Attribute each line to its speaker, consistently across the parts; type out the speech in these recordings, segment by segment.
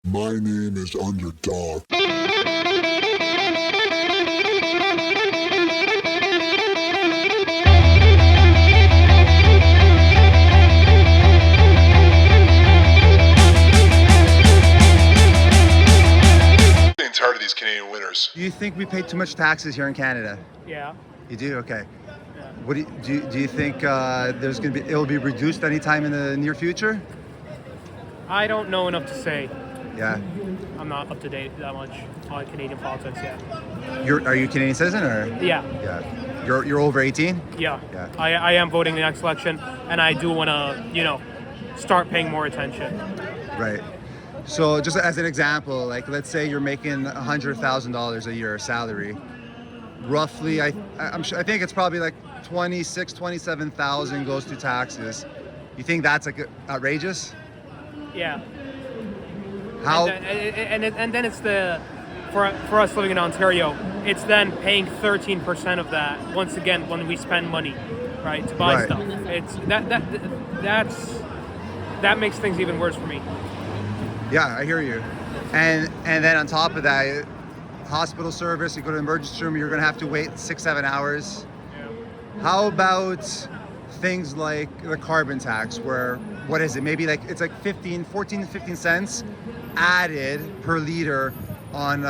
Speaker 1: My name is Underdog. I'm tired of these Canadian winners.
Speaker 2: Do you think we pay too much taxes here in Canada?
Speaker 3: Yeah.
Speaker 2: You do? Okay.
Speaker 3: Yeah.
Speaker 2: What do you think there's going to be, it will be reduced anytime in the near future?
Speaker 3: I don't know enough to say.
Speaker 2: Yeah.
Speaker 3: I'm not up to date that much on Canadian politics yet.
Speaker 2: Are you a Canadian citizen or?
Speaker 3: Yeah.
Speaker 2: Yeah. You're over 18?
Speaker 3: Yeah.
Speaker 2: Yeah.
Speaker 3: I am voting the next election, and I do want to, start paying more attention.
Speaker 2: Right. So just as an example, like let's say you're making $100,000 a year salary. Roughly, I think it's probably like 27,000 goes to taxes. You think that's like outrageous?
Speaker 3: Yeah.
Speaker 2: How?
Speaker 3: And then it's for us living in Ontario, it's then paying 13% of that once again when we spend money, right, to buy stuff. It's that makes things even worse for me.
Speaker 2: Yeah, I hear you. And then on top of that, hospital service, you go to the emergency room, you're gonna have to wait 6-7 hours.
Speaker 3: Yeah.
Speaker 2: How about things like the carbon tax, where what is it? Maybe like it's like 14 to 15 cents added per liter on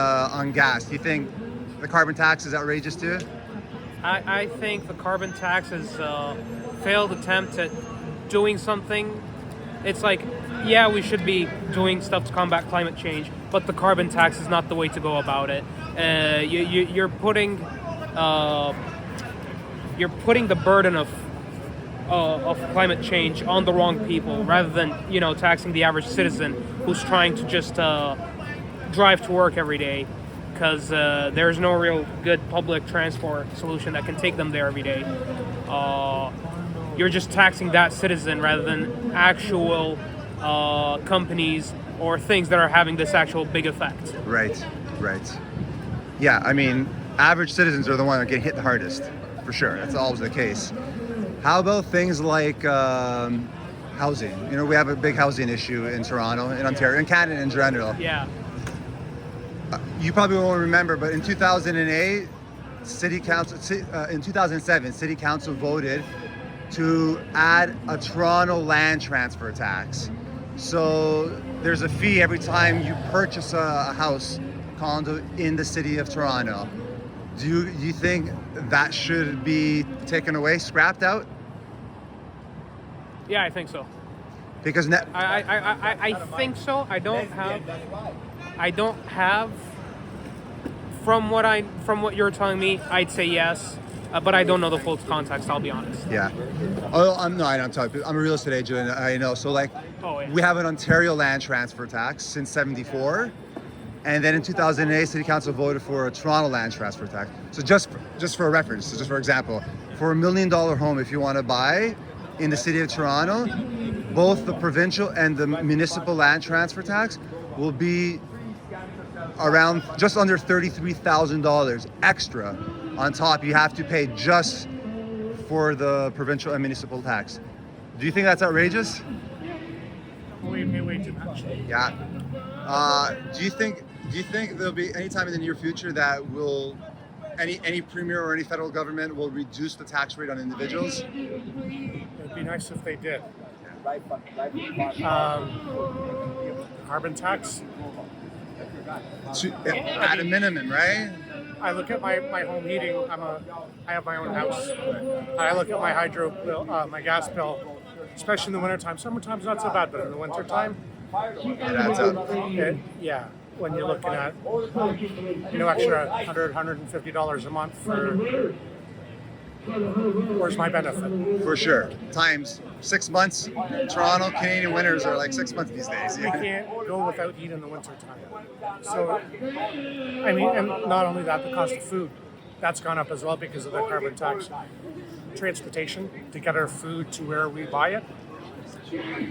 Speaker 2: gas. Do you think the carbon tax is outrageous too?
Speaker 3: I think the carbon tax is a failed attempt at doing something. It's like, yeah, we should be doing stuff to combat climate change, but the carbon tax is not the way to go about it. You're putting the burden of climate change on the wrong people, rather than taxing the average citizen who's trying to just drive to work every day, because there's no real good public transport solution that can take them there every day. You're just taxing that citizen rather than actual companies or things that are having this actual big effect.
Speaker 2: Right. Yeah, I mean, average citizens are the ones that get hit the hardest, for sure. That's always the case. How about things like housing? We have a big housing issue in Toronto, in Ontario, in Canada in general.
Speaker 3: Yeah.
Speaker 2: You probably won't remember, but in 2008, in 2007, City Council voted to add a Toronto land transfer tax. So there's a fee every time you purchase a house, condo in the city of Toronto. Do you think that should be taken away, scrapped out?
Speaker 3: Yeah, I think so.
Speaker 2: Because
Speaker 3: I think so. I don't have. From what you're telling me, I'd say yes, but I don't know the full context. I'll be honest.
Speaker 2: Yeah. Oh, I'm a real estate agent. I know. So we have an Ontario land transfer tax since '74, and then in 2008, City Council voted for a Toronto land transfer tax. So just for a reference, so just for example, for $1 million home, if you want to buy in the city of Toronto, both the provincial and the municipal land transfer tax will be around just under $33,000 extra on top you have to pay just for the provincial and municipal tax. Do you think that's outrageous?
Speaker 4: We pay way too much.
Speaker 2: Yeah. Do you think there'll be any time in the near future that any premier or any federal government will reduce the tax rate on individuals?
Speaker 4: It'd be nice if they did. Carbon tax.
Speaker 2: At a minimum, right?
Speaker 4: I look at my home heating. I have my own house. I look at my hydro bill, my gas bill, especially in the wintertime. Summertime's not so bad, but in the wintertime,
Speaker 2: It adds up.
Speaker 4: yeah. When you're looking at extra $100, $150 a month for, where's my benefit?
Speaker 2: For sure. Times 6 months. Toronto Canadian winters are like 6 months these days.
Speaker 4: We can't go without heat in the wintertime. So, I mean, and not only that, the cost of food, that's gone up as well because of the carbon tax. Transportation, to get our food to where we buy it,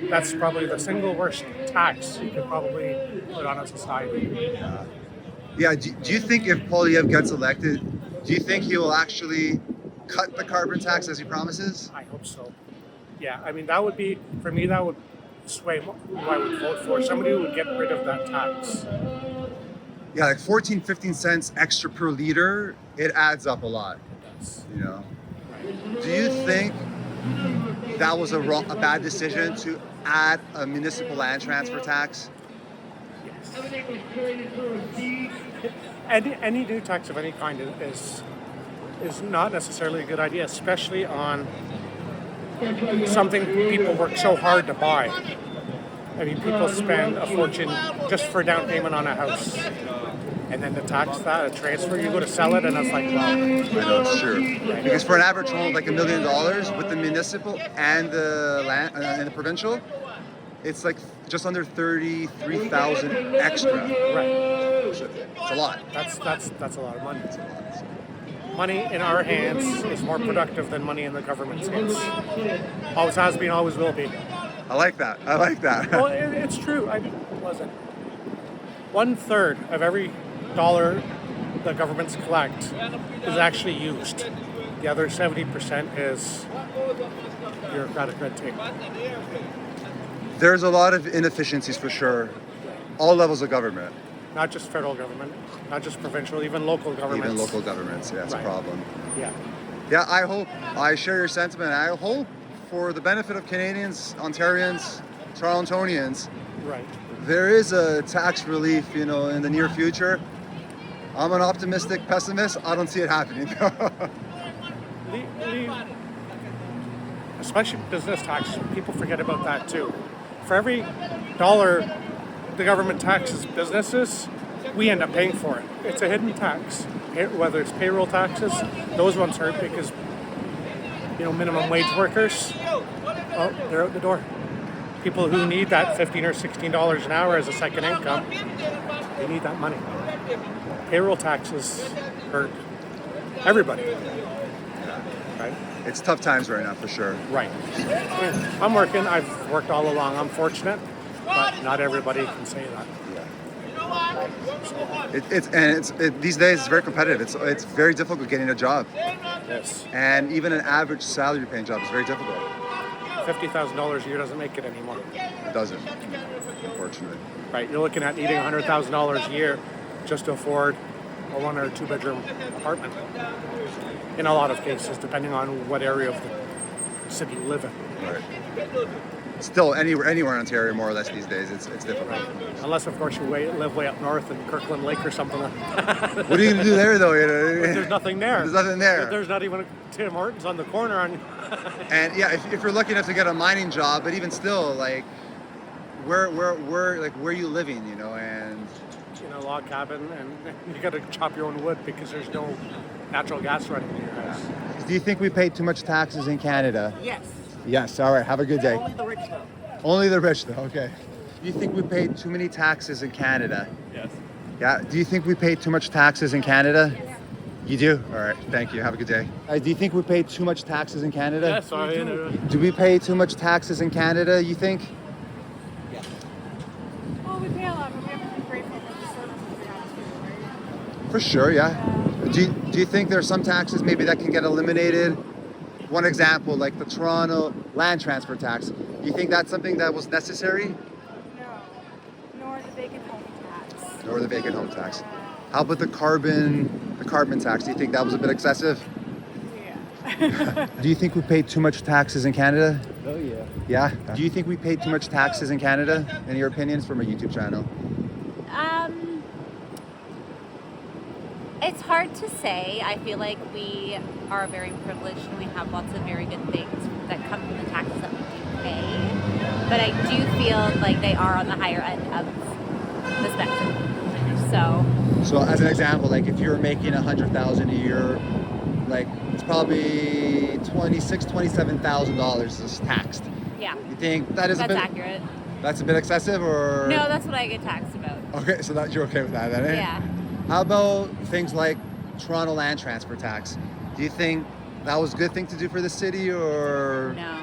Speaker 4: that's probably the single worst tax you could probably put on a society.
Speaker 2: Yeah, do you think if Poilievre gets elected, do you think he will actually cut the carbon tax as he promises?
Speaker 4: I hope so. Yeah, I mean, that would be, for me, that would sway who I would vote for. Somebody who would get rid of that tax.
Speaker 2: Yeah, like 14, 15 cents extra per liter, it adds up a lot, you know? Do you think that was a bad decision to add a municipal land transfer tax?
Speaker 4: Any new tax of any kind is not necessarily a good idea, especially on something people work so hard to buy. I mean, people spend a fortune just for down payment on a house, and then to tax that, a transfer, you go to sell it, and it's like, well,
Speaker 2: I know it's true. Because for an average home of like $1 million with the municipal and the land and the provincial, it's like just under 33,000 extra.
Speaker 4: right.
Speaker 2: So it's a lot.
Speaker 4: That's a lot of money. Money in our hands is more productive than money in the government's hands. Always has been, always will be.
Speaker 2: I like that. I like that.
Speaker 4: Well, it's true. I wasn't. 1/3 of every dollar the governments collect is actually used. The other 70% is bureaucratic red tape.
Speaker 2: There's a lot of inefficiencies for sure. All levels of government,
Speaker 4: Not just federal government, not just provincial, even local governments.
Speaker 2: even local governments. Yeah, it's
Speaker 4: Right.
Speaker 2: a problem.
Speaker 4: Yeah.
Speaker 2: Yeah, I share your sentiment. I hope for the benefit of Canadians, Ontarians, Torontonians,
Speaker 4: Right.
Speaker 2: there is a tax relief, you know, in the near future. I'm an optimistic pessimist. I don't see it happening.
Speaker 4: Especially business tax, people forget about that too. For every dollar the government taxes businesses, we end up paying for it. It's a hidden tax. Whether it's payroll taxes, those ones hurt because, you know, minimum wage workers, well, they're out the door. People who need that $15 or $16 an hour as a second income, they need that money. Payroll taxes hurt everybody. Right?
Speaker 2: It's tough times right now for sure.
Speaker 4: Right. I'm working. I've worked all along. I'm fortunate, but not everybody can say that.
Speaker 2: These days it's very competitive. It's very difficult getting a job,
Speaker 4: Yes.
Speaker 2: and even an average salary paying job is very difficult.
Speaker 4: $50,000 a year doesn't make it anymore.
Speaker 2: It doesn't, unfortunately.
Speaker 4: Right. You're looking at needing $100,000 a year just to afford a 1 or 2 bedroom apartment. In a lot of cases, depending on what area of the city you live in.
Speaker 2: Right. Still, anywhere in Ontario, more or less these days, it's difficult.
Speaker 4: Unless, of course, you live way up north in Kirkland Lake or something.
Speaker 2: What are you gonna do there, though? You know?
Speaker 4: There's nothing there.
Speaker 2: There's nothing there.
Speaker 4: There's not even a Tim Hortons on the corner.
Speaker 2: And yeah, if you're lucky enough to get a mining job, but even still, like, where are you living? You know, and
Speaker 4: In a log cabin, and you got to chop your own wood because there's no natural gas running in your house.
Speaker 2: do you think we pay too much taxes in Canada?
Speaker 4: Yes.
Speaker 2: Yes. All right. Have a good day.
Speaker 4: Only the rich though.
Speaker 2: Only the rich, though. Okay. Do you think we pay too many taxes in Canada?
Speaker 4: Yes.
Speaker 2: Yeah. Do you think we pay too much taxes in Canada? You do? All right. Thank you. Have a good day. Do you think we pay too much taxes in Canada?
Speaker 4: Yes, I do.
Speaker 2: Do we pay too much taxes in Canada, you think?
Speaker 5: Well, we pay a lot, but we have to be grateful for the services we have too, right?
Speaker 2: For sure, yeah. Do you think there are some taxes maybe that can get eliminated? One example, like the Toronto land transfer tax. Do you think that's something that was necessary?
Speaker 5: No, nor the vacant home tax.
Speaker 2: Or the vacant home tax? How about the carbon tax? Do you think that was a bit excessive?
Speaker 5: Yeah.
Speaker 2: Do you think we pay too much taxes in Canada?
Speaker 6: Oh yeah.
Speaker 2: Yeah. Do you think we pay too much taxes in Canada? In your opinions, from a YouTube channel?
Speaker 7: It's hard to say. I feel like we are very privileged and we have lots of very good things that come from the taxes that we do pay. But I do feel like they are on the higher end of the spectrum.
Speaker 2: So as an example, like if you're making $100,000 a year, like it's probably $27,000 is taxed.
Speaker 7: Yeah,
Speaker 2: You think that is
Speaker 7: that's
Speaker 2: a bit?
Speaker 7: accurate.
Speaker 2: That's a bit excessive, or?
Speaker 7: No, that's what I get taxed about.
Speaker 2: Okay, so that you're okay with that, then? Eh?
Speaker 7: Yeah.
Speaker 2: How about things like Toronto land transfer tax? Do you think that was a good thing to do for the city, or?
Speaker 7: No,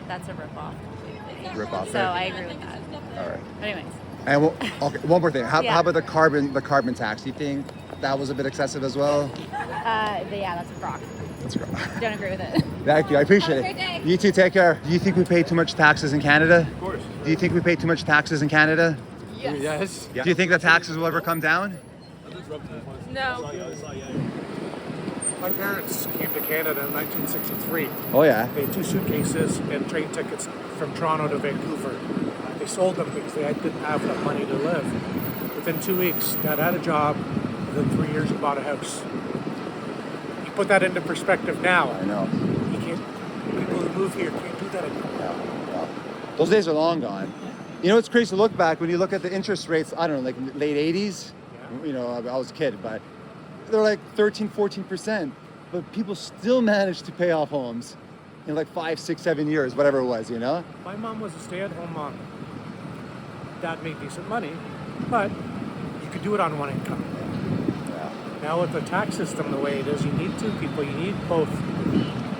Speaker 7: that's a ripoff completely.
Speaker 2: Rip-off,
Speaker 7: So
Speaker 2: right?
Speaker 7: I agree with that.
Speaker 2: All right.
Speaker 7: Anyways,
Speaker 2: And okay, one more thing. How
Speaker 7: Yeah.
Speaker 2: about the carbon tax? Do you think that was a bit excessive as well?
Speaker 7: yeah, that's a crock.
Speaker 2: Let's go.
Speaker 7: Don't agree with it.
Speaker 2: Thank you. I appreciate
Speaker 7: Have a
Speaker 2: it.
Speaker 7: great day.
Speaker 2: You too. Take care. Do you think we pay too much taxes in Canada?
Speaker 6: Of course.
Speaker 2: Do you think we pay too much taxes in Canada?
Speaker 6: Yes.
Speaker 2: Do you think the taxes will ever come down?
Speaker 5: No.
Speaker 4: My parents came to Canada in 1963.
Speaker 2: Oh yeah.
Speaker 4: They had 2 suitcases and train tickets from Toronto to Vancouver. They sold them because they didn't have enough money to live. Within 2 weeks, Dad had a job. Within 3 years, he bought a house. You put that into perspective now.
Speaker 2: I know.
Speaker 4: You can't. People who move here can't do that anymore.
Speaker 2: Those days are long gone. You know, it's crazy to look back when you look at the interest rates, I don't know, like late 80s. You know, I was a kid, but they're like 13, 14%. But people still managed to pay off homes in like 5, 6, 7 years, whatever it was, you know?
Speaker 4: My mom was a stay-at-home mom. Dad made decent money, but you could do it on one income. Now with the tax system the way it is, you need 2 people. You need both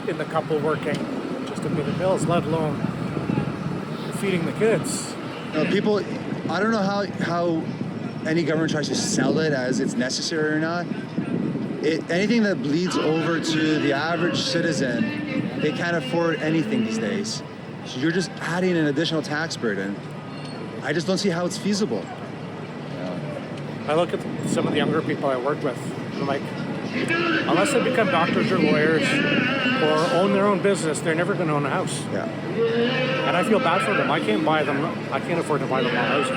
Speaker 4: in the couple working just to pay the bills, let alone feeding the kids.
Speaker 2: You know, people, I don't know how any government tries to sell it as it's necessary or not. Anything that bleeds over to the average citizen, they can't afford anything these days. So you're just adding an additional tax burden. I just don't see how it's feasible.
Speaker 4: I look at some of the younger people I work with, and I'm like, unless they become doctors or lawyers or own their own business, they're never going to own a house.
Speaker 2: Yeah.
Speaker 4: And I feel bad for them. I can't afford to buy them all houses.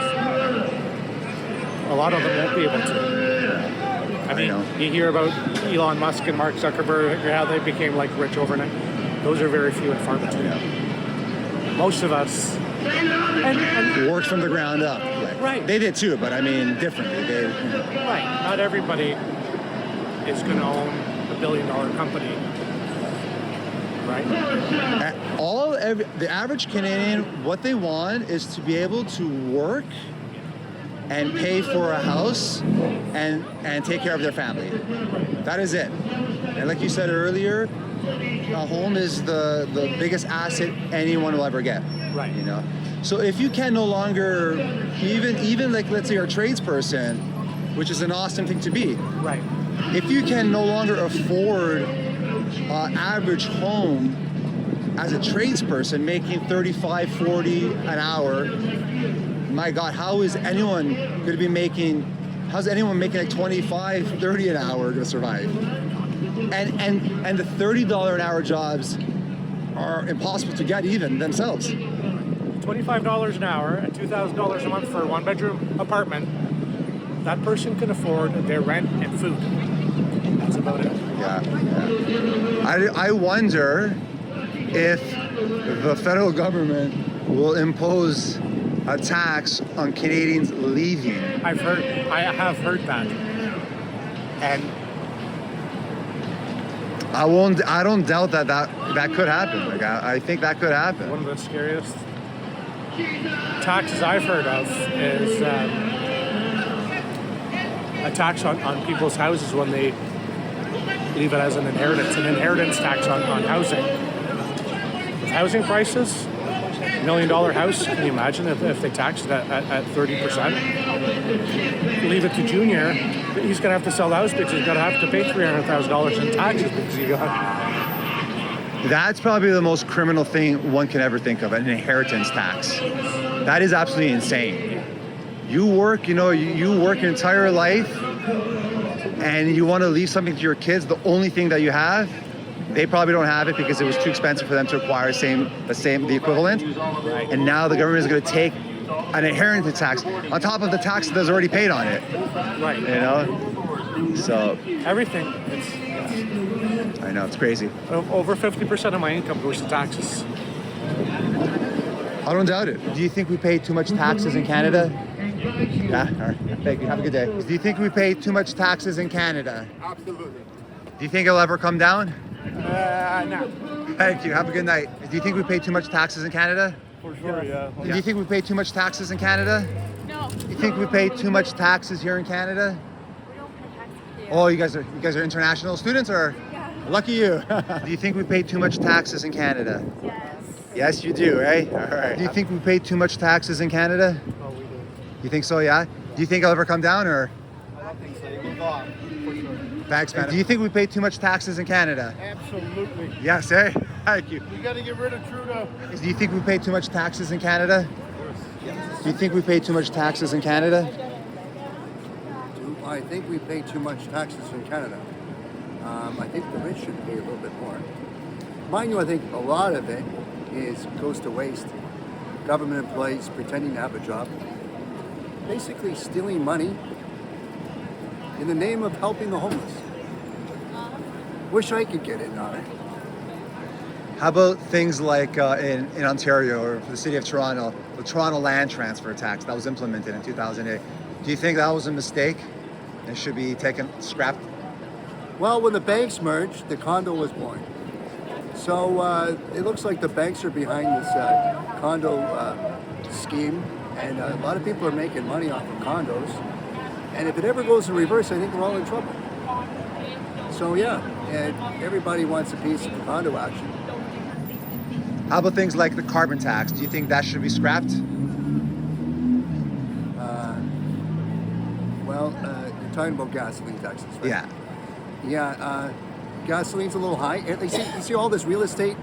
Speaker 4: A lot of them won't be able to. I mean, you hear about Elon Musk and Mark Zuckerberg, how they became like rich overnight. Those are very few and far between. Most of us
Speaker 2: Worked from the ground up.
Speaker 4: Right.
Speaker 2: They did too, but I mean differently.
Speaker 4: Right. Not everybody is going to own $1 billion company. Right.
Speaker 2: The average Canadian, what they want is to be able to work and pay for a house and take care of their family. That is it. And like you said earlier, a home is the biggest asset anyone will ever get.
Speaker 4: Right.
Speaker 2: You know. So if you can no longer, even like let's say you're a tradesperson, which is an awesome thing to be.
Speaker 4: Right.
Speaker 2: If you can no longer afford an average home as a tradesperson making 35, 40 an hour, my God, how's anyone making like 25, 30 an hour to survive? And the $30 an hour jobs are impossible to get even themselves.
Speaker 4: $25 an hour and $2,000 a month for a 1-bedroom apartment, that person can afford their rent and food. That's about it.
Speaker 2: Yeah. I wonder if the federal government will impose a tax on Canadians leaving.
Speaker 4: I have heard that. And
Speaker 2: I don't doubt that could happen. Like I think that could happen.
Speaker 4: one of the scariest taxes I've heard of is a tax on people's houses when they leave it as an inheritance tax on housing. With housing prices, $1 million house, can you imagine if they tax it at 30%? Leave it to Junior, he's going to have to sell the house because he's going to have to pay $300,000 in taxes because he got...
Speaker 2: That's probably the most criminal thing one can ever think of, an inheritance tax. That is absolutely insane. You work, you work your entire life and you want to leave something to your kids, the only thing that you have, they probably don't have it because it was too expensive for them to acquire the equivalent. And now the government is going to take an inheritance tax on top of the tax that's already paid on it.
Speaker 4: Right.
Speaker 2: You know? So
Speaker 4: Everything.
Speaker 2: I know, it's crazy.
Speaker 4: Over 50% of my income goes to taxes.
Speaker 2: I don't doubt it. Do you think we pay too much taxes in Canada? Yeah? All right. Thank you. Have a good day. Do you think we pay too much taxes in Canada?
Speaker 1: Absolutely.
Speaker 2: Do you think it'll ever come down?
Speaker 4: No.
Speaker 2: Thank you. Have a good night. Do you think we pay too much taxes in Canada?
Speaker 6: For sure, yeah.
Speaker 2: Do you think we pay too much taxes in Canada?
Speaker 5: No.
Speaker 2: Do you think we pay too much taxes here in Canada?
Speaker 5: We don't pay taxes here.
Speaker 2: Oh, you guys are international students, or
Speaker 5: Yeah.
Speaker 2: lucky you. Do you think we pay too much taxes in Canada?
Speaker 5: Yes.
Speaker 2: Yes, you do, eh? All right. Do you think we pay too much taxes in Canada?
Speaker 4: Oh, we do.
Speaker 2: You think so? Yeah. Do you think it'll ever come down, or?
Speaker 6: I don't think so. It will go up, for sure.
Speaker 2: Thanks, man. Do you think we pay too much taxes in Canada?
Speaker 6: Absolutely.
Speaker 2: Yes, eh? Thank you.
Speaker 6: We got to get rid of Trudeau.
Speaker 2: Do you think we pay too much taxes in Canada? Do you think we pay too much taxes in Canada?
Speaker 8: I think we pay too much taxes in Canada. I think the rich should pay a little bit more. Mind you, I think a lot of it goes to waste. Government employees pretending to have a job, basically stealing money in the name of helping the homeless. Wish I could get in on it.
Speaker 2: How about things like in Ontario or for the city of Toronto, the Toronto land transfer tax that was implemented in 2008? Do you think that was a mistake and should be scrapped?
Speaker 8: Well, when the banks merged, the condo was born. So it looks like the banks are behind this condo scheme, and a lot of people are making money off of condos. And if it ever goes in reverse, I think we're all in trouble. So yeah, and everybody wants a piece of the condo action.
Speaker 2: How about things like the carbon tax? Do you think that should be scrapped?
Speaker 8: You're talking about gasoline taxes, right?
Speaker 2: Yeah.
Speaker 8: Yeah, gasoline's a little high. And you see all this real estate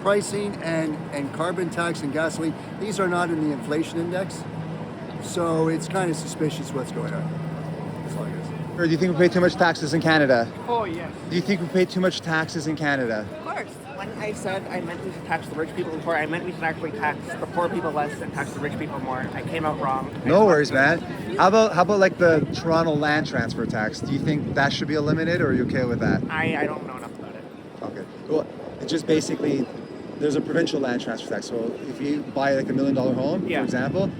Speaker 8: pricing and carbon tax and gasoline. These are not in the inflation index, so it's kind of suspicious what's going on. That's all I guess.
Speaker 2: Or do you think we pay too much taxes in Canada?
Speaker 6: Oh, yes.
Speaker 2: Do you think we pay too much taxes in Canada?
Speaker 9: Of course. When I said I meant we should tax the rich people before, I meant we should actually tax the poor people less and tax the rich people more. I came out wrong.
Speaker 2: No worries, man. How about like the Toronto land transfer tax? Do you think that should be eliminated, or are you okay with that?
Speaker 9: I don't know enough about it.
Speaker 2: Okay. Well, it's just basically there's a provincial land transfer tax. So if you buy like $1 million home,
Speaker 9: Yeah.
Speaker 2: for example,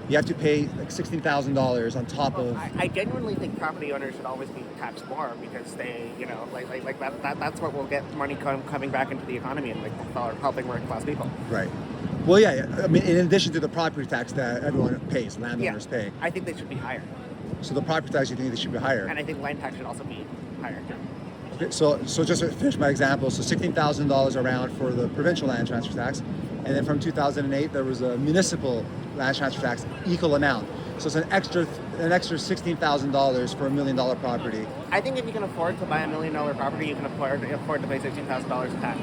Speaker 2: you have to pay like $16,000 on top of.
Speaker 9: I genuinely think property owners should always be taxed more because they, like that's what will get money coming back into the economy and like helping working class people.
Speaker 2: Right. Well, yeah. I mean, in addition to the property tax that everyone pays, landowners pay.
Speaker 9: I think they should be higher,
Speaker 2: So the property tax, you think they should be higher?
Speaker 9: and I think land tax should also be higher.
Speaker 2: Okay, so just to finish my example, so $16,000 around for the provincial land transfer tax, and then from 2008 there was a municipal land transfer tax, equal amount. So it's an extra $16,000 for $1 million property.
Speaker 9: I think if you can afford to buy $1 million property, you can afford to pay $16,000 in tax.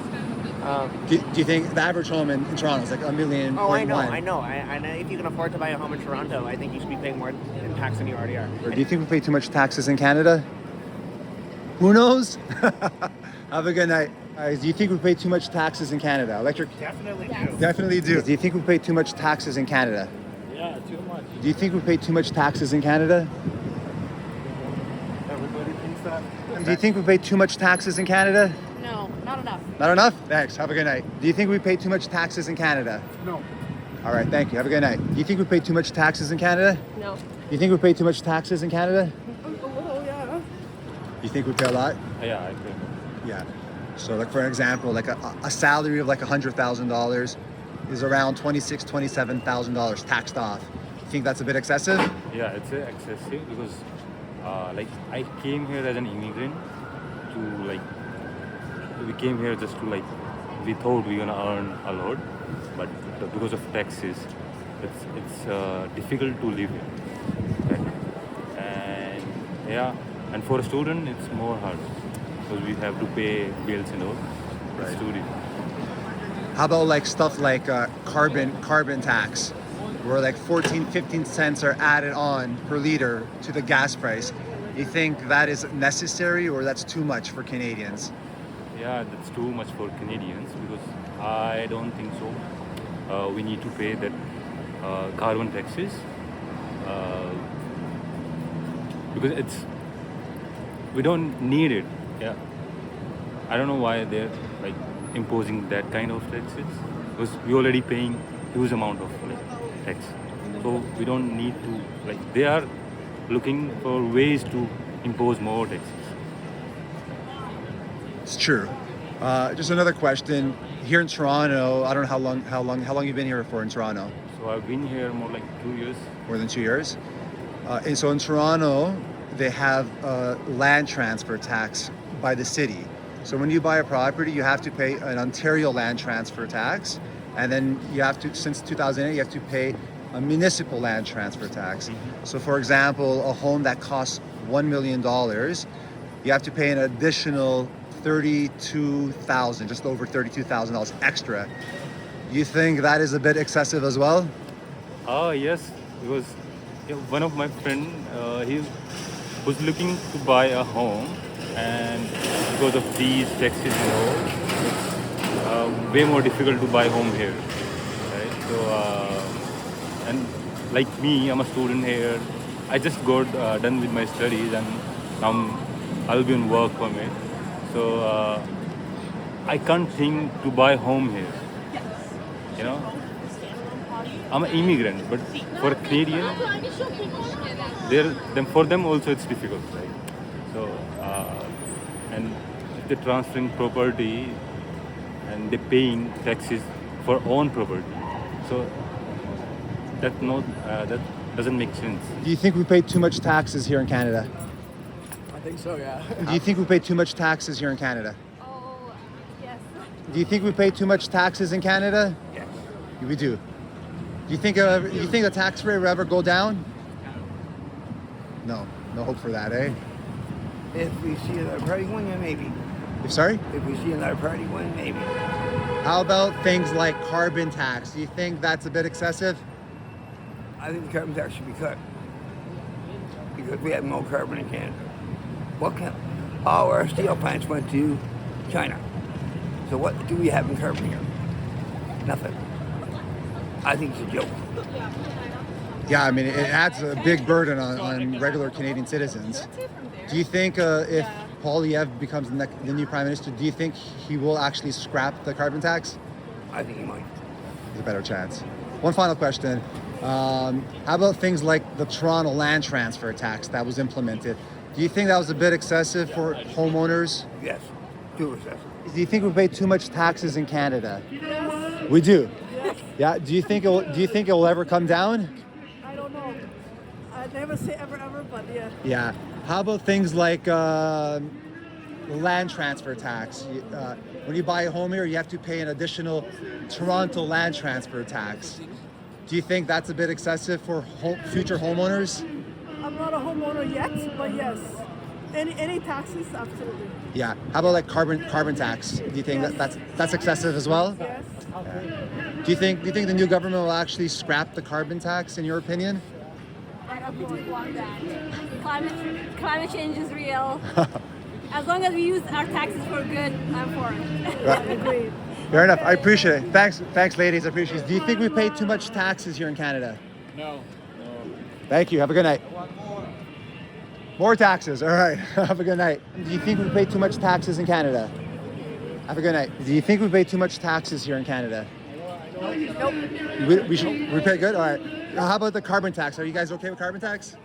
Speaker 2: Do you think the average home in Toronto is like $1 million?
Speaker 9: Oh, I know. And if you can afford to buy a home in Toronto, I think you should be paying more in tax than you already are.
Speaker 2: Or do you think we pay too much taxes in Canada? Who knows? Have a good night. Do you think we pay too much taxes in Canada?
Speaker 6: Definitely do.
Speaker 2: Definitely do. Do you think we pay too much taxes in Canada?
Speaker 6: Yeah, too much.
Speaker 2: Do you think we pay too much taxes in Canada?
Speaker 6: Everybody thinks that.
Speaker 2: Do you think we pay too much taxes in Canada?
Speaker 5: No, not enough.
Speaker 2: Not enough? Thanks. Have a good night. Do you think we pay too much taxes in Canada?
Speaker 6: No.
Speaker 2: All right, thank you. Have a good night. Do you think we pay too much taxes in Canada?
Speaker 5: No.
Speaker 2: Do you think we pay too much taxes in Canada?
Speaker 5: A little, yeah.
Speaker 2: You think we pay a lot?
Speaker 6: Yeah, I think.
Speaker 2: Yeah. So like for example, like a salary of like $100,000 is around $27,000 taxed off. You think that's a bit excessive?
Speaker 10: Yeah, it's excessive because I came here as an immigrant to we came here just to we thought we were gonna earn a lot, but because of taxes, it's difficult to live here. Right? And for a student, it's more hard because we have to pay bills and all.
Speaker 2: Right.
Speaker 10: Student.
Speaker 2: How about like stuff like carbon tax, where like 15 cents are added on per liter to the gas price? You think that is necessary or that's too much for Canadians?
Speaker 10: Yeah, that's too much for Canadians because I don't think so. We need to pay that carbon taxes because we don't need it. Yeah, I don't know why they're imposing that kind of taxes because we're already paying huge amount of tax, so we don't need to they are looking for ways to impose more taxes.
Speaker 2: It's true. Just another question. Here in Toronto, I don't know how long you've been here for in Toronto.
Speaker 10: So I've been here more 2 years.
Speaker 2: More than 2 years. And so in Toronto, they have a land transfer tax by the city. So when you buy a property, you have to pay an Ontario land transfer tax, and then you have to, since 2008, you have to pay a municipal land transfer tax. So for example, a home that costs $1 million, you have to pay an additional $32,000, just over $32,000 extra. You think that is a bit excessive as well?
Speaker 10: Yes, because one of my friend, he was looking to buy a home, and because of these taxes and all, it's way more difficult to buy home here, right? So, and like me, I'm a student here. I just got done with my studies, and now I'll be in work permit. So I can't think to buy home here. You know, I'm an immigrant, but for a Canadian, for them also it's difficult, right? So, and if they're transferring property and they're paying taxes for own property, so that doesn't make sense.
Speaker 2: Do you think we pay too much taxes here in Canada?
Speaker 6: I think so, yeah.
Speaker 2: Do you think we pay too much taxes here in Canada?
Speaker 5: Oh, yes.
Speaker 2: Do you think we pay too much taxes in Canada?
Speaker 9: Yes.
Speaker 2: We do. Do you think the tax rate will ever go down? No, no hope for that, eh?
Speaker 11: If we see another party win, then maybe.
Speaker 2: Sorry?
Speaker 11: If we see another party win, maybe.
Speaker 2: How about things like carbon tax? Do you think that's a bit excessive?
Speaker 11: I think the carbon tax should be cut. Because we have no carbon in Canada. All our steel plants went to China. So what do we have in carbon here? Nothing. I think it's a joke.
Speaker 2: Yeah, I mean, it adds a big burden on regular Canadian citizens. Do you think if Poilievre becomes the new prime minister, do you think he will actually scrap the carbon tax?
Speaker 11: I think he might.
Speaker 2: There's a better chance. One final question. How about things like the Toronto land transfer tax that was implemented? Do you think that was a bit excessive for homeowners?
Speaker 11: Yes, too excessive.
Speaker 2: Do you think we pay too much taxes in Canada? We do. Yeah. Do you think it will ever come down?
Speaker 5: I don't know. I never say ever, but yeah.
Speaker 2: Yeah. How about things like land transfer tax? When you buy a home here, you have to pay an additional Toronto land transfer tax. Do you think that's a bit excessive for future homeowners?
Speaker 5: I'm not a homeowner yet, but yes. Any taxes, absolutely.
Speaker 2: Yeah. How about like carbon tax? Do you think that's excessive as well?
Speaker 5: Yes.
Speaker 2: Do you think the new government will actually scrap the carbon tax, in your opinion?
Speaker 5: I don't want that. Climate change is real. As long as we use our taxes for good, I'm for it.
Speaker 2: Right.
Speaker 5: Agreed.
Speaker 2: Fair enough. I appreciate it. Thanks, ladies. I appreciate it. Do you think we pay too much taxes here in Canada?
Speaker 6: No.
Speaker 2: Thank you. Have a good night. More taxes. All right. Have a good night. Do you think we pay too much taxes in Canada? Have a good night. Do you think we pay too much taxes here in Canada?
Speaker 5: Nope.
Speaker 2: We pay good? All right. How about the carbon tax? Are you guys okay with carbon tax?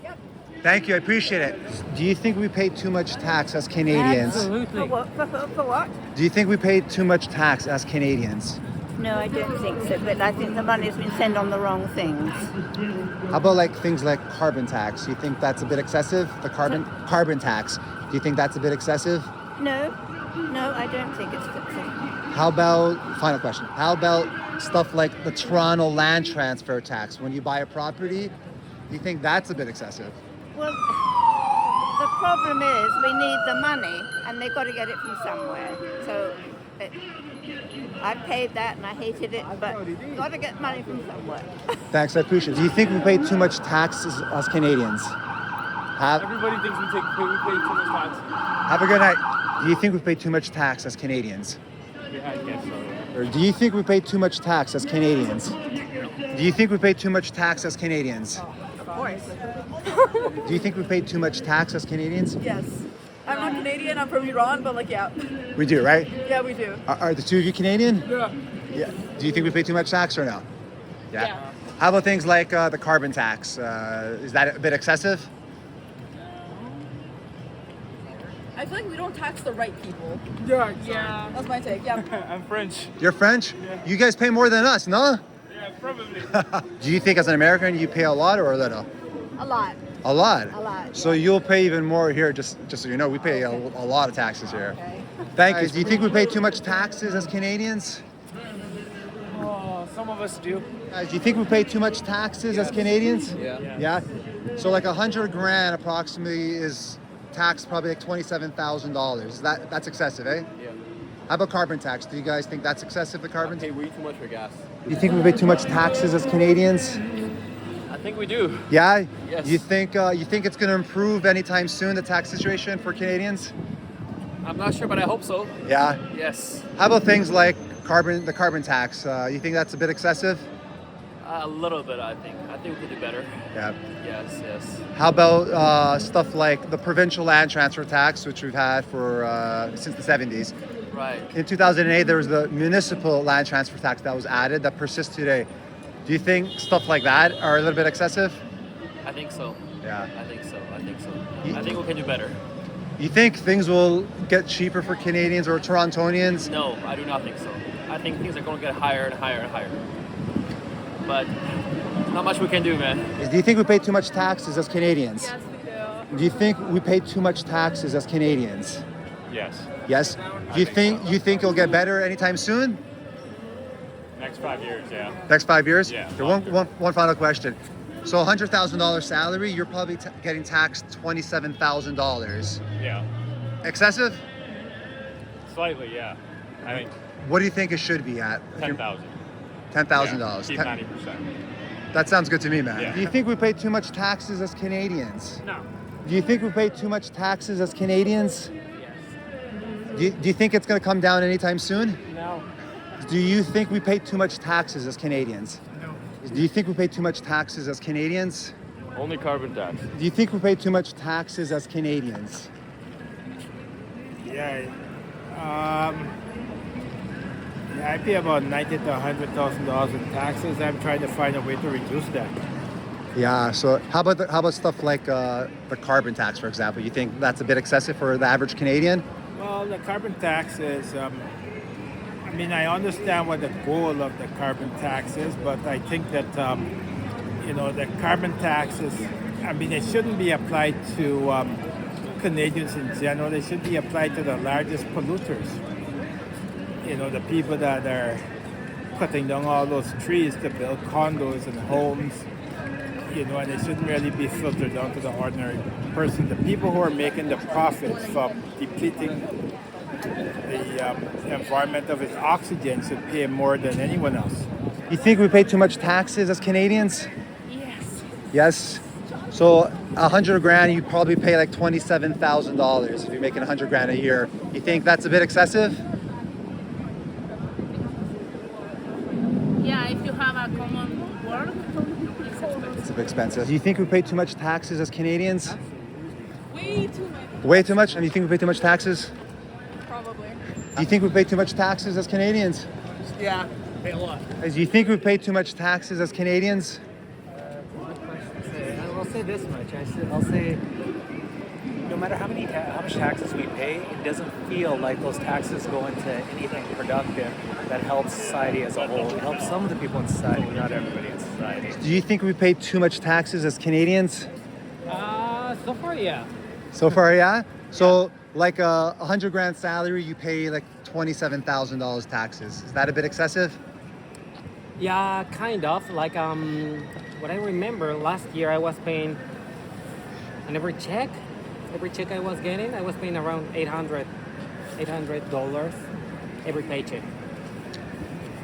Speaker 5: Yep.
Speaker 2: Thank you. I appreciate it. Do you think we pay too much tax as Canadians?
Speaker 3: Absolutely.
Speaker 5: For what?
Speaker 2: Do you think we pay too much tax as Canadians?
Speaker 12: No, I don't think so, but I think the money's been spent on the wrong things.
Speaker 2: How about like things like carbon tax? Do you think that's a bit excessive? The carbon tax. Do you think that's a bit excessive?
Speaker 12: No, I don't think it's excessive.
Speaker 2: How about, final question, how about stuff like the Toronto land transfer tax? When you buy a property, do you think that's a bit excessive?
Speaker 12: Well, the problem is we need the money and they've got to get it from somewhere. So I paid that and I hated it, but got to get money from somewhere.
Speaker 2: Thanks, I appreciate it. Do you think we pay too much taxes as Canadians?
Speaker 6: Everybody thinks we pay too much tax.
Speaker 2: Have a good night. Do you think we pay too much tax as Canadians?
Speaker 6: Yeah, I guess so, yeah.
Speaker 2: Or do you think we pay too much tax as Canadians? Do you think we pay too much tax as Canadians?
Speaker 5: Of course.
Speaker 2: Do you think we pay too much tax as Canadians?
Speaker 5: Yes. I'm not Canadian, I'm from Iran, but yeah.
Speaker 2: We do, right?
Speaker 5: Yeah, we do.
Speaker 2: Are the two of you Canadian?
Speaker 6: Yeah.
Speaker 2: Yeah. Do you think we pay too much tax or no? Yeah. How about things like the carbon tax? Is that a bit excessive?
Speaker 5: I feel like we don't tax the right people.
Speaker 6: Yeah.
Speaker 5: That's my take, yeah.
Speaker 6: I'm French.
Speaker 2: You're French? You guys pay more than us, no?
Speaker 6: Yeah, probably.
Speaker 2: Do you think as an American you pay a lot or a little?
Speaker 5: A lot.
Speaker 2: A lot?
Speaker 5: A lot.
Speaker 2: So you'll pay even more here, just so you know, we pay a lot of taxes here.
Speaker 5: Okay.
Speaker 2: Thank you. Do you think we pay too much taxes as Canadians?
Speaker 6: Oh, some of us do.
Speaker 2: Guys, do you think we pay too much taxes as Canadians?
Speaker 6: Yeah.
Speaker 2: Yeah? So like 100 grand approximately is taxed probably like $27,000. That's excessive, eh?
Speaker 6: Yeah.
Speaker 2: How about carbon tax? Do you guys think that's excessive, the carbon?
Speaker 6: Pay way too much for gas.
Speaker 2: You think we pay too much taxes as Canadians?
Speaker 6: I think we do.
Speaker 2: Yeah.
Speaker 6: Yes.
Speaker 2: You think it's going to improve anytime soon, the tax situation for Canadians?
Speaker 6: I'm not sure, but I hope so.
Speaker 2: Yeah.
Speaker 6: Yes.
Speaker 2: How about things like the carbon tax? You think that's a bit excessive?
Speaker 6: A little bit, I think. I think we could do better.
Speaker 2: Yeah.
Speaker 6: Yes, yes.
Speaker 2: How about stuff like the provincial land transfer tax, which we've had for since the 70s?
Speaker 6: Right.
Speaker 2: In 2008, there was the municipal land transfer tax that was added that persists today. Do you think stuff like that are a little bit excessive?
Speaker 6: I think so.
Speaker 2: Yeah.
Speaker 6: I think so. I think so.
Speaker 2: You-
Speaker 6: I think we can do better.
Speaker 2: You think things will get cheaper for Canadians or Torontonians?
Speaker 6: No, I do not think so. I think things are going to get higher and higher and higher. But not much we can do, man.
Speaker 2: Do you think we pay too much taxes as Canadians?
Speaker 5: Yes, we do.
Speaker 2: Do you think we pay too much taxes as Canadians?
Speaker 10: Yes.
Speaker 2: Yes. Do you think it'll get better anytime soon?
Speaker 10: Next 5 years, yeah.
Speaker 2: Next 5 years?
Speaker 10: Yeah,
Speaker 2: Okay, one final question. So $100,000 salary, you're probably getting taxed $27,000.
Speaker 10: Yeah.
Speaker 2: Excessive?
Speaker 10: Slightly, yeah. I think
Speaker 2: What do you think it should be at?
Speaker 10: $10,000.
Speaker 2: $10,000.
Speaker 10: Keep 90%.
Speaker 2: That sounds good to me, man.
Speaker 10: Yeah.
Speaker 2: Do you think we pay too much taxes as Canadians?
Speaker 6: No.
Speaker 2: Do you think we pay too much taxes as Canadians?
Speaker 6: Yes.
Speaker 2: Do you think it's going to come down anytime soon?
Speaker 6: No.
Speaker 2: Do you think we pay too much taxes as Canadians?
Speaker 6: No.
Speaker 2: Do you think we pay too much taxes as Canadians?
Speaker 10: Only carbon tax.
Speaker 2: Do you think we pay too much taxes as Canadians?
Speaker 13: Yeah. I pay about $90,000 to $100,000 in taxes. I'm trying to find a way to reduce that.
Speaker 2: Yeah. So how about stuff like the carbon tax, for example? You think that's a bit excessive for the average Canadian?
Speaker 13: Well, the carbon tax is, I understand what the goal of the carbon tax is, but I think that, the carbon taxes, it shouldn't be applied to Canadians in general. They should be applied to the largest polluters. The people that are cutting down all those trees to build condos and homes, and it shouldn't really be filtered down to the ordinary person. The people who are making the profits from depleting the environment of its oxygen should pay more than anyone else.
Speaker 2: You think we pay too much taxes as Canadians?
Speaker 5: Yes.
Speaker 2: Yes. So $100,000, you probably pay like $27,000 if you're making $100,000 a year. You think that's a bit excessive?
Speaker 5: Yeah, if you have a common work,
Speaker 2: It's a bit expensive. Do you think we pay too much taxes as Canadians?
Speaker 5: way too much.
Speaker 2: Way too much? And you think we pay too much taxes?
Speaker 5: Probably.
Speaker 2: Do you think we pay too much taxes as Canadians?
Speaker 6: Yeah. Pay a lot.
Speaker 2: Do you think we pay too much taxes as Canadians?
Speaker 14: I'll say this much. I'll say, no matter how much taxes we pay, it doesn't feel like those taxes go into anything productive that helps society as a whole. It helps some of the people in society, but not everybody in society.
Speaker 2: Do you think we pay too much taxes as Canadians?
Speaker 3: So far, yeah.
Speaker 2: So far, yeah? So like a $100,000 salary, you pay like $27,000 taxes. Is that a bit excessive?
Speaker 15: Yeah, kind of. Like, what I remember last year, I was paying, and every check I was getting, I was paying around $800 every paycheck.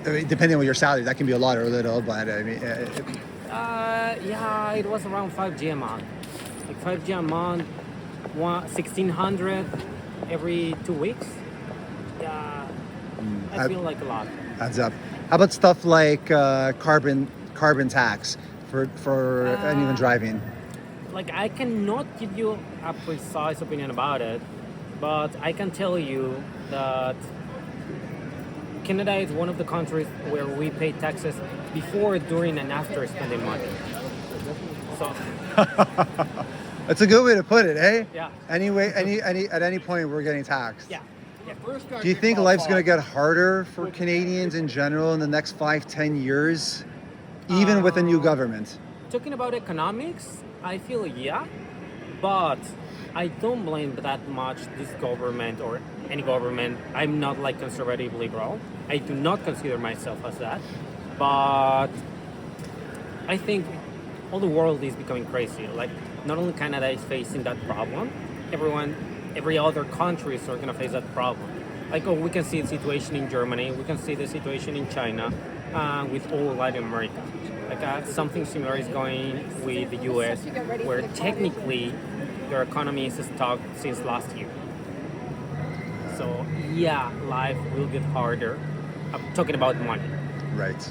Speaker 2: I mean, depending on your salary, that can be a lot or a little, but I mean,
Speaker 15: Yeah, it was around 5G a month. Like 5G a month, 1,600 every 2 weeks. Yeah, I feel like a lot.
Speaker 2: adds up. How about stuff like carbon tax for anyone driving?
Speaker 15: Like, I cannot give you a precise opinion about it, but I can tell you that Canada is one of the countries where we pay taxes before, during, and after spending money. So
Speaker 2: That's a good way to put it, eh?
Speaker 15: Yeah.
Speaker 2: Anyway, at any point we're getting taxed.
Speaker 15: Yeah.
Speaker 2: Do you think life's going to get harder for Canadians in general in the next 5-10 years, even with a new government?
Speaker 15: Talking about economics, I feel yeah, but I don't blame that much this government or any government. I'm not like conservative liberal. I do not consider myself as that, but I think all the world is becoming crazy. Like, not only Canada is facing that problem, every other countries are gonna face that problem. Like, oh, we can see the situation in Germany, we can see the situation in China, with all Latin America. Like something similar is going with the U.S., where technically their economy is stuck since last year. So yeah, life will get harder. I'm talking about money.
Speaker 2: Right.